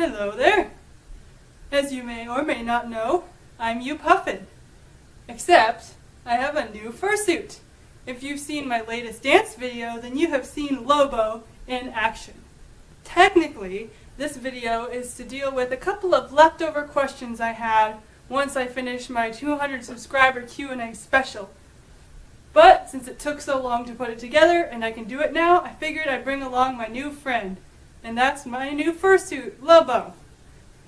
Hello there! As you may or may not know, I'm YuPuffin. Except, I have a new fursuit. If you've seen my latest dance video, then you have seen Lobo in action. Technically, this video is to deal with a couple of leftover questions I had once I finished my 200 subscriber Q&A special. But since it took so long to put it together and I can do it now, I figured I'd bring along my new friend. And that's my new fursuit, Lobo.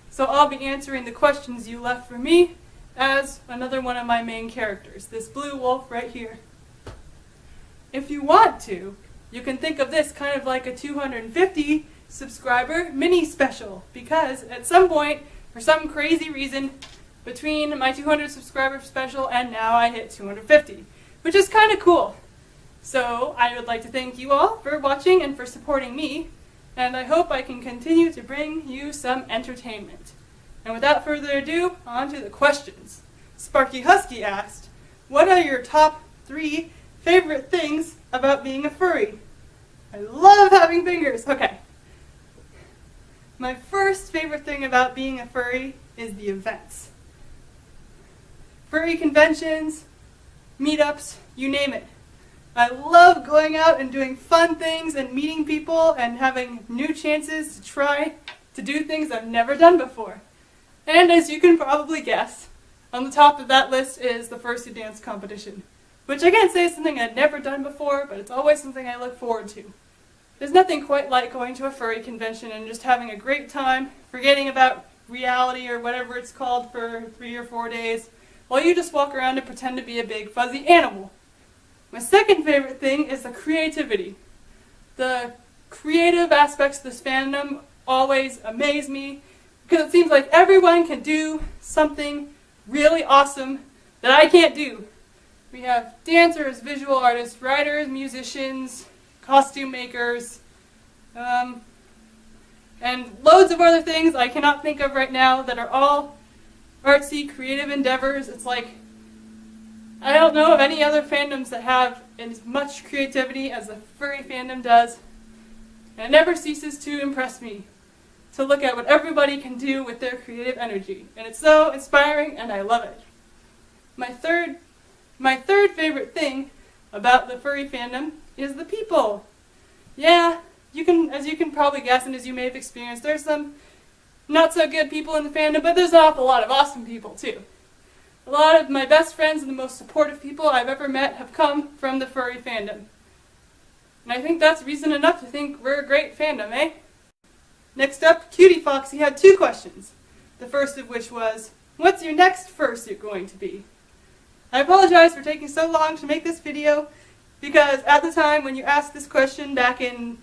So I'll be answering the questions you left for me as another one of my main characters, this blue wolf right here. If you want to, you can think of this kind of like a 250 subscriber mini special, because at some point, for some crazy reason, between my 200 subscriber special and now I hit 250, which is kind of cool. So I would like to thank you all for watching and for supporting me, and I hope I can continue to bring you some entertainment. And without further ado, on to the questions. Sparky Husky asked, what are your top 3 favorite things about being a furry? I love having fingers. Okay. My first favorite thing about being a furry is the events. Furry conventions, meetups, you name it. I love going out and doing fun things and meeting people and having new chances to try to do things I've never done before. And as you can probably guess, on the top of that list is the fursuit dance competition, which I can't say is something I'd never done before, but it's always something I look forward to. There's nothing quite like going to a furry convention and just having a great time, forgetting about reality or whatever it's called for 3 or 4 days, while you just walk around and pretend to be a big fuzzy animal. My second favorite thing is the creativity. The creative aspects of this fandom always amaze me, because it seems like everyone can do something really awesome that I can't do. We have dancers, visual artists, writers, musicians, costume makers, and loads of other things I cannot think of right now that are all artsy, creative endeavors. It's like, I don't know of any other fandoms that have as much creativity as the furry fandom does. And it never ceases to impress me to look at what everybody can do with their creative energy. And it's so inspiring and I love it. My third favorite thing about the furry fandom is the people. Yeah, as you can probably guess and as you may have experienced, there's some not so good people in the fandom, but there's an awful lot of awesome people too. A lot of my best friends and the most supportive people I've ever met have come from the furry fandom. And I think that's reason enough to think we're a great fandom, eh? Next up, Cutie Foxy had 2 questions. The first of which was, what's your next fursuit going to be? I apologize for taking so long to make this video, because at the time when you asked this question back in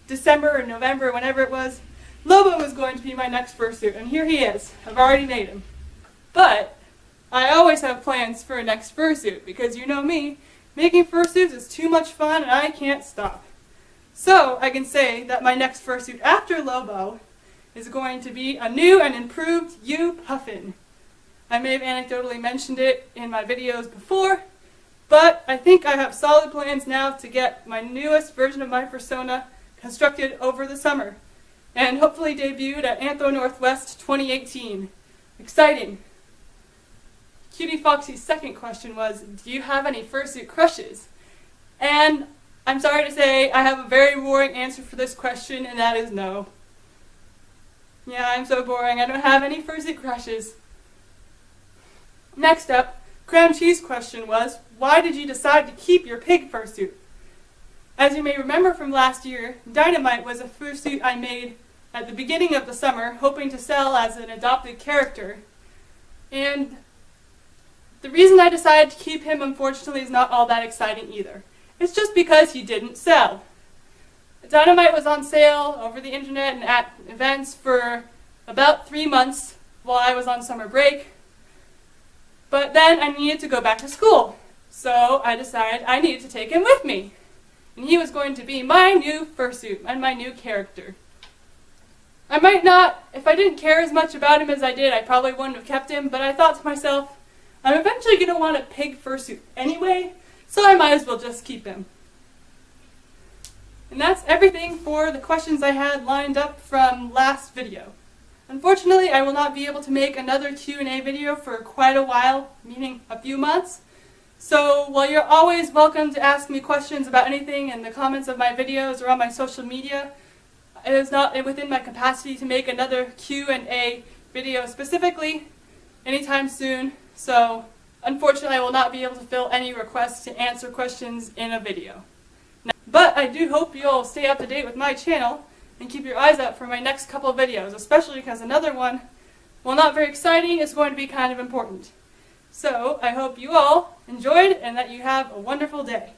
December or November, whenever it was, Lobo was going to be my next fursuit, and here he is. I've already made him. But I always have plans for a next fursuit, because you know me, making fursuits is too much fun and I can't stop. So I can say that my next fursuit after Lobo is going to be a new and improved YuPuffin. I may have anecdotally mentioned it in my videos before, but I think I have solid plans now to get my newest version of my persona constructed over the summer, and hopefully debuted at Antho Northwest 2018. Exciting! Cutie Foxy's second question was, do you have any fursuit crushes? And I'm sorry to say, I have a very boring answer for this question, and that is no. Yeah, I'm so boring. I don't have any fursuit crushes. Next up, Crown Cheese question was, why did you decide to keep your pig fursuit? As you may remember from last year, Dynamite was a fursuit I made at the beginning of the summer, hoping to sell as an adopted character. And the reason I decided to keep him, unfortunately, is not all that exciting either. It's just because he didn't sell. Dynamite was on sale over the internet and at events for about 3 months while I was on summer break. But then I needed to go back to school, so I decided I needed to take him with me. And he was going to be my new fursuit and my new character. I might not, if I didn't care as much about him as I did, I probably wouldn't have kept him, but I thought to myself, I'm eventually going to want a pig fursuit anyway, so I might as well just keep him. And that's everything for the questions I had lined up from last video. Unfortunately, I will not be able to make another Q&A video for quite a while, meaning a few months. So while you're always welcome to ask me questions about anything in the comments of my videos or on my social media, it is not within my capacity to make another Q&A video specifically anytime soon. So unfortunately, I will not be able to fill any requests to answer questions in a video. But I do hope you'll stay up to date with my channel and keep your eyes out for my next couple of videos, especially because another one, while not very exciting, is going to be kind of important. So I hope you all enjoyed and that you have a wonderful day.